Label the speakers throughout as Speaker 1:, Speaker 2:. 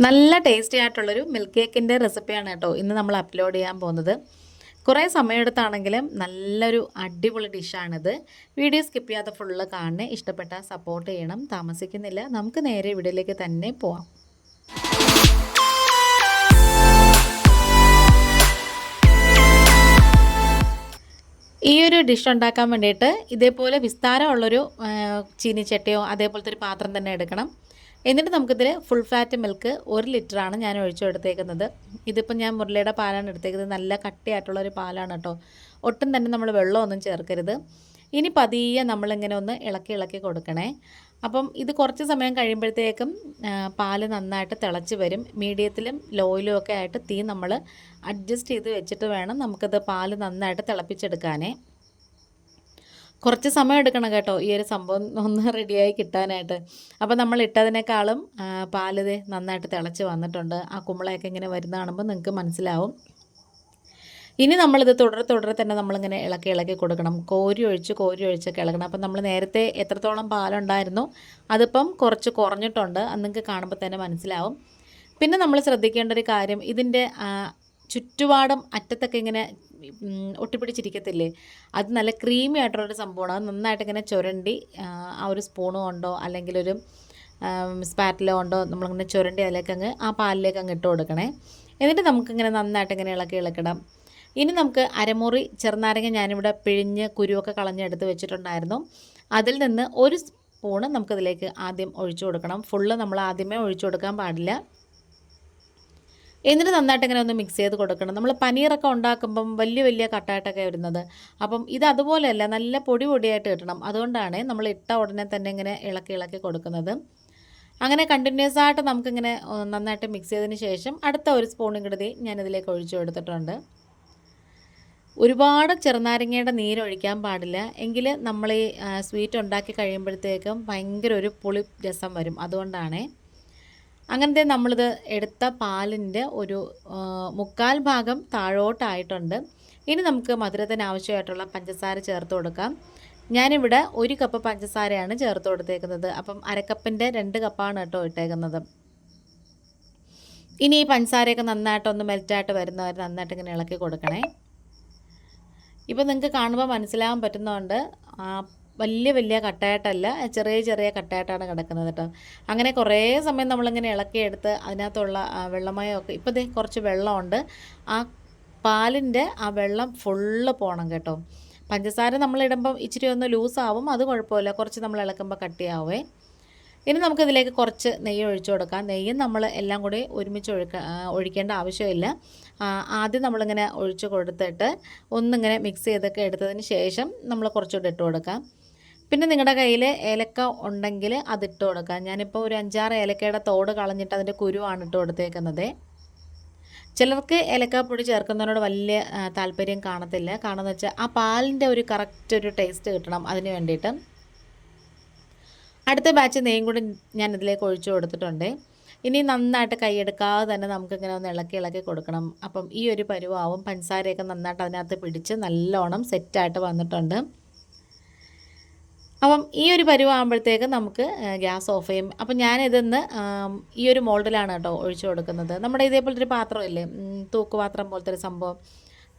Speaker 1: നല്ല ടേസ്റ്റി ആയിട്ടുള്ളൊരു മിൽക്ക് കേക്കിൻ്റെ റെസിപ്പിയാണ് കേട്ടോ ഇന്ന് നമ്മൾ അപ്ലോഡ് ചെയ്യാൻ പോകുന്നത്. കുറേ സമയമെടുത്താണെങ്കിലും നല്ലൊരു അടിപൊളി ഡിഷാണിത്. വീഡിയോ സ്കിപ്പ് ചെയ്യാതെ ഫുള്ള് കാണണേ. ഇഷ്ടപ്പെട്ടാൽ സപ്പോർട്ട് ചെയ്യണം. താമസിക്കുന്നില്ല, നമുക്ക് നേരെ വീഡിയോയിലേക്ക് തന്നെ പോവാം. ഈ ഒരു ഡിഷ് ഉണ്ടാക്കാൻ വേണ്ടിയിട്ട് ഇതേപോലെ വിസ്താരമുള്ളൊരു ചീനിച്ചട്ടിയോ അതേപോലത്തെ ഒരു പാത്രം തന്നെ എടുക്കണം. എന്നിട്ട് നമുക്കിതിൽ ഫുൾ ഫാറ്റ് മിൽക്ക് 1 ലിറ്ററാണ് ഞാൻ ഒഴിച്ചു എടുത്തേക്കുന്നത്. ഇതിപ്പോൾ ഞാൻ മുരളിയുടെ പാലാണ് എടുത്തേക്കുന്നത്. നല്ല കട്ടിയായിട്ടുള്ളൊരു പാലാണ് കേട്ടോ. ഒട്ടും തന്നെ നമ്മൾ വെള്ളമൊന്നും ചേർക്കരുത്. ഇനി പതിയെ നമ്മളിങ്ങനെ ഒന്ന് ഇളക്കി ഇളക്കി കൊടുക്കണേ. അപ്പം ഇത് കുറച്ച് സമയം കഴിയുമ്പോഴത്തേക്കും പാല് നന്നായിട്ട് തിളച്ച് വരും. മീഡിയത്തിലും ലോയിലും ഒക്കെ ആയിട്ട് തീ നമ്മൾ അഡ്ജസ്റ്റ് ചെയ്ത് വെച്ചിട്ട് വേണം നമുക്കത് പാല് നന്നായിട്ട് തിളപ്പിച്ചെടുക്കാനേ. കുറച്ച് സമയം എടുക്കണം കേട്ടോ ഈ ഒരു സംഭവം ഒന്ന് റെഡിയായി കിട്ടാനായിട്ട്. അപ്പോൾ നമ്മൾ ഇട്ടതിനേക്കാളും പാല് നന്നായിട്ട് തിളച്ച് വന്നിട്ടുണ്ട്. ആ കുമ്പളയൊക്കെ ഇങ്ങനെ വരുന്ന കാണുമ്പോൾ നിങ്ങൾക്ക് മനസ്സിലാവും. ഇനി നമ്മളിത് തുടരെ തന്നെ നമ്മളിങ്ങനെ ഇളക്കി ഇളക്കി കൊടുക്കണം. കോരി ഒഴിച്ചൊക്കെ ഇളക്കണം. അപ്പം നമ്മൾ നേരത്തെ എത്രത്തോളം പാലുണ്ടായിരുന്നു അതിപ്പം കുറച്ച് കുറഞ്ഞിട്ടുണ്ട്. അത് നിങ്ങൾക്ക് കാണുമ്പോൾ തന്നെ മനസ്സിലാവും. പിന്നെ നമ്മൾ ശ്രദ്ധിക്കേണ്ട ഒരു കാര്യം, ഇതിൻ്റെ ചുറ്റുപാടും അറ്റത്തൊക്കെ ഇങ്ങനെ ഒട്ടിപ്പിടിച്ചിരിക്കത്തില്ലേ, അത് നല്ല ക്രീമി ആയിട്ടുള്ളൊരു സംഭവമാണ്. അത് നന്നായിട്ട് ഇങ്ങനെ ചുരണ്ടി ആ ഒരു സ്പൂണ് കൊണ്ടോ അല്ലെങ്കിൽ ഒരു സ്പാറ്റിലോ കൊണ്ടോ നമ്മളിങ്ങനെ ചുരണ്ടി അതിലേക്ക് ആ പാലിലേക്ക് ഇട്ട് കൊടുക്കണേ. എന്നിട്ട് നമുക്കിങ്ങനെ നന്നായിട്ട് ഇങ്ങനെ ഇളക്കിടാം. ഇനി നമുക്ക് അരമുറി ചെറുനാരങ്ങ ഞാനിവിടെ പിഴിഞ്ഞ് കുരുവൊക്കെ കളഞ്ഞെടുത്ത് വെച്ചിട്ടുണ്ടായിരുന്നു. അതിൽ നിന്ന് ഒരു സ്പൂണ് നമുക്കതിലേക്ക് ആദ്യം ഒഴിച്ചു കൊടുക്കണം. ഫുള്ള് നമ്മൾ ആദ്യമേ ഒഴിച്ചു കൊടുക്കാൻ പാടില്ല. എന്നിട്ട് നന്നായിട്ട് ഇങ്ങനെ ഒന്ന് മിക്സ് ചെയ്ത് കൊടുക്കണം. നമ്മൾ പനീറൊക്കെ ഉണ്ടാക്കുമ്പം വലിയ കട്ടായിട്ടൊക്കെ വരുന്നത്. അപ്പം ഇത് അതുപോലെയല്ല, നല്ല പൊടിയായിട്ട് കിട്ടണം. അതുകൊണ്ടാണ് നമ്മൾ ഇട്ട ഉടനെ തന്നെ ഇങ്ങനെ ഇളക്കി കൊടുക്കുന്നത്. അങ്ങനെ കണ്ടിന്യൂസ് ആയിട്ട് നമുക്കിങ്ങനെ നന്നായിട്ട് മിക്സ് ചെയ്തതിന് ശേഷം അടുത്ത ഒരു സ്പൂണും കൂടി ഞാനിതിലേക്ക് ഒഴിച്ചു കൊടുത്തിട്ടുണ്ട്. ഒരുപാട് ചെറുനാരങ്ങയുടെ നീരൊഴിക്കാൻ പാടില്ല. എങ്കിൽ നമ്മൾ ഈ സ്വീറ്റ് ഉണ്ടാക്കി കഴിയുമ്പോഴത്തേക്കും ഭയങ്കര ഒരു പുളി രസം വരും. അതുകൊണ്ടാണ്. അങ്ങനത്തെ നമ്മളിത് എടുത്ത പാലിൻ്റെ ഒരു 1/4 ഭാഗം താഴോട്ടായിട്ടുണ്ട്. ഇനി നമുക്ക് മധുരത്തിന് ആവശ്യമായിട്ടുള്ള പഞ്ചസാര ചേർത്ത് കൊടുക്കാം. ഞാനിവിടെ 1 കപ്പ് പഞ്ചസാരയാണ് ചേർത്ത് കൊടുത്തേക്കുന്നത്. അപ്പം 1/2 കപ്പിൻ്റെ 2 കപ്പാണ് കേട്ടോ ഇട്ടേക്കുന്നത്. ഇനി ഈ പഞ്ചസാരയൊക്കെ നന്നായിട്ടൊന്ന് മെൽറ്റായിട്ട് വരുന്നവർ നന്നായിട്ട് ഇങ്ങനെ ഇളക്കി കൊടുക്കണേ. ഇപ്പോൾ നിങ്ങൾക്ക് കാണുമ്പോൾ മനസ്സിലാകാൻ പറ്റുന്നതുകൊണ്ട് വലിയ കട്ടയായിട്ടല്ല, ചെറിയ കട്ടയായിട്ടാണ് കിടക്കുന്നത് കേട്ടോ. അങ്ങനെ കുറേ സമയം നമ്മളിങ്ങനെ ഇളക്കിയെടുത്ത് അതിനകത്തുള്ള വെള്ളമയമൊക്കെ ഇപ്പോൾ കുറച്ച് വെള്ളമുണ്ട്. ആ പാലിൻ്റെ ആ വെള്ളം ഫുള്ള് പോകണം കേട്ടോ. പഞ്ചസാര നമ്മളിടുമ്പം ഇച്ചിരി ഒന്ന് ലൂസാവും, അത് കുഴപ്പമില്ല. കുറച്ച് നമ്മൾ ഇളക്കുമ്പോൾ കട്ടിയാവേ. ഇനി നമുക്കിതിലേക്ക് കുറച്ച് നെയ്യ് ഒഴിച്ചു കൊടുക്കാം. നെയ്യും നമ്മൾ എല്ലാം കൂടി ഒരുമിച്ച് ഒഴിക്കേണ്ട ആവശ്യമില്ല. ആദ്യം നമ്മളിങ്ങനെ ഒഴിച്ച് കൊടുത്തിട്ട് ഒന്നിങ്ങനെ മിക്സ് ചെയ്തൊക്കെ എടുത്തതിന് ശേഷം നമ്മൾ കുറച്ചുകൂടി ഇട്ട് കൊടുക്കാം. പിന്നെ നിങ്ങളുടെ കയ്യിൽ ഏലക്ക ഉണ്ടെങ്കിൽ അതിട്ട് കൊടുക്കാം. ഞാനിപ്പോൾ ഒരു 5-6 ഏലക്കയുടെ തോട് കളഞ്ഞിട്ട് അതിൻ്റെ കുരുവാണ് ഇട്ട് കൊടുത്തേക്കുന്നത്. ചിലർക്ക് ഏലക്കാപ്പൊടി ചേർക്കുന്നതിനോട് വലിയ താല്പര്യം കാണത്തില്ല. കാരണം എന്ന് വെച്ചാൽ ആ പാലിൻ്റെ ഒരു കറക്റ്റ് ഒരു ടേസ്റ്റ് കിട്ടണം, അതിന് വേണ്ടിയിട്ട്. അടുത്ത ബാച്ച് നെയ്യും കൂടി ഞാൻ ഇതിലേക്ക് ഒഴിച്ചു കൊടുത്തിട്ടുണ്ട്. ഇനി നന്നായിട്ട് കൈയെടുക്കാതെ തന്നെ നമുക്കിങ്ങനെ ഒന്ന് ഇളക്കി കൊടുക്കണം. അപ്പം ഈ ഒരു പരുവാവും. പഞ്ചസാരയൊക്കെ നന്നായിട്ട് അതിനകത്ത് പിടിച്ച് നല്ലോണം സെറ്റായിട്ട് വന്നിട്ടുണ്ട്. അപ്പം ഈ ഒരു പരുവാകുമ്പോഴത്തേക്ക് നമുക്ക് ഗ്യാസ് ഓഫ് ചെയ്യും. അപ്പം ഞാനിതൊന്ന് ഈ ഒരു മോൾഡിലാണ് കേട്ടോ ഒഴിച്ചു കൊടുക്കുന്നത്. നമ്മുടെ ഇതേപോലത്തെ പാത്രമില്ലേ, തൂക്കുപാത്രം പോലത്തെ ഒരു സംഭവം.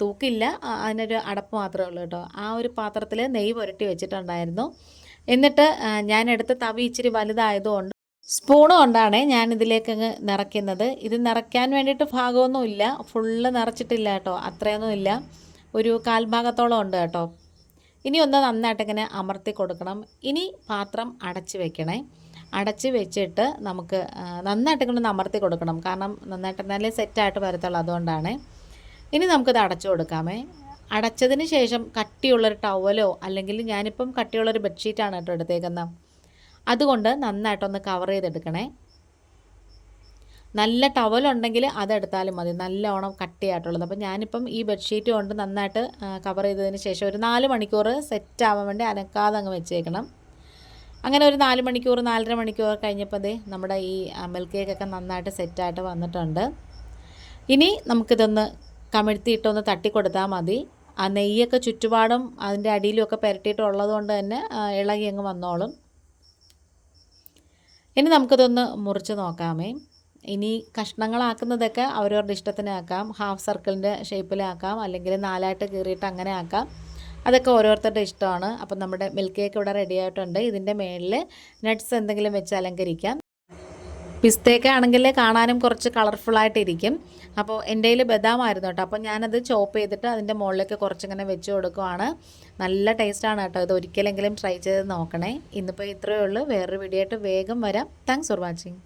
Speaker 1: തൂക്കില്ല, അതിനൊരു അടപ്പ് മാത്രമേ ഉള്ളൂ കേട്ടോ. ആ ഒരു പാത്രത്തിൽ നെയ്യ് പുരട്ടി വെച്ചിട്ടുണ്ടായിരുന്നു. എന്നിട്ട് ഞാനെടുത്ത തവി ഇച്ചിരി വലുതായതുകൊണ്ട് സ്പൂണ് കൊണ്ടാണ് ഞാനിതിലേക്ക് നിറയ്ക്കുന്നത്. ഇത് നിറയ്ക്കാൻ വേണ്ടിയിട്ട് ഭാഗമൊന്നുമില്ല, ഫുള്ള് നിറച്ചിട്ടില്ല കേട്ടോ, അത്രയൊന്നും ഇല്ല, ഒരു 1/4 ഭാഗത്തോളം ഉണ്ട് കേട്ടോ. ഇനി ഒന്ന് നന്നായിട്ട് ഇങ്ങനെ അമർത്തി കൊടുക്കണം. ഇനി പാത്രം അടച്ച് വെക്കണേ. അടച്ച് വെച്ചിട്ട് നമുക്ക് നന്നായിട്ട് ഇങ്ങനെ അമർത്തി കൊടുക്കണം. കാരണം നന്നായിട്ട് നല്ല സെറ്റായിട്ട് വരത്തുള്ളൂ, അതുകൊണ്ടാണ്. ഇനി നമുക്കിത് അടച്ചു കൊടുക്കാമേ. അടച്ചതിന് ശേഷം കട്ടിയുള്ളൊരു ടവലോ അല്ലെങ്കിൽ ഞാനിപ്പം കട്ടിയുള്ളൊരു ബെഡ്ഷീറ്റാണ് കേട്ടോ എടുത്തേക്കുന്നത്. അതുകൊണ്ട് നന്നായിട്ടൊന്ന് കവർ ചെയ്തെടുക്കണേ. നല്ല ടവലുണ്ടെങ്കിൽ അതെടുത്താലും മതി, നല്ലോണം കട്ടിയായിട്ടുള്ളത്. അപ്പം ഞാനിപ്പം ഈ ബെഡ്ഷീറ്റ് കൊണ്ട് നന്നായിട്ട് കവർ ചെയ്തതിന് ശേഷം ഒരു 4 മണിക്കൂർ സെറ്റാവാൻ വേണ്ടി അനക്കാതെ അങ്ങ് വെച്ചേക്കണം. അങ്ങനെ ഒരു 4 മണിക്കൂർ 4.5 മണിക്കൂർ കഴിഞ്ഞപ്പോൾ നമ്മുടെ ഈ മിൽക്ക് കേക്കൊക്കെ നന്നായിട്ട് സെറ്റായിട്ട് വന്നിട്ടുണ്ട്. ഇനി നമുക്കിതൊന്ന് കമിഴ്ത്തിയിട്ടൊന്ന് തട്ടിക്കൊടുത്താൽ മതി. ആ നെയ്യൊക്കെ ചുറ്റുപാടും അതിൻ്റെ അടിയിലുമൊക്കെ പുരട്ടിയിട്ടുള്ളത് കൊണ്ട് തന്നെ ഇളകി അങ്ങ് വന്നോളും. ഇനി നമുക്കിതൊന്ന് മുറിച്ച് നോക്കാമേ. ഇനി കഷ്ണങ്ങളാക്കുന്നതൊക്കെ അവരവരുടെ ഇഷ്ടത്തിന് ആക്കാം. ഹാഫ് സർക്കിളിൻ്റെ ഷേപ്പിലാക്കാം, അല്ലെങ്കിൽ 4ആയിട്ട് കീറിയിട്ട് അങ്ങനെ ആക്കാം. അതൊക്കെ ഓരോരുത്തരുടെ ഇഷ്ടമാണ്. അപ്പം നമ്മുടെ മിൽക്ക് കേക്ക് ഇവിടെ റെഡി ആയിട്ടുണ്ട്. ഇതിൻ്റെ മേളിൽ നട്ട്സ് എന്തെങ്കിലും വെച്ച് അലങ്കരിക്കാം. പിസ്തയൊക്കെ ആണെങ്കിൽ കാണാനും കുറച്ച് കളർഫുള്ളായിട്ടിരിക്കും. അപ്പോൾ എൻ്റെ കയ്യിൽ ബദാമായിരുന്നു കേട്ടോ. അപ്പോൾ ഞാനത് ചോപ്പ് ചെയ്തിട്ട് അതിൻ്റെ മുകളിലേക്ക് കുറച്ചിങ്ങനെ വെച്ച് കൊടുക്കുവാണ്. നല്ല ടേസ്റ്റാണ് കേട്ടോ. ഇത് ഒരിക്കലെങ്കിലും ട്രൈ ചെയ്ത് നോക്കണേ. ഇന്നിപ്പോൾ ഇത്രയേ ഉള്ളൂ. വേറൊരു വീഡിയോ ആയിട്ട് വേഗം വരാം. Thanks for watching.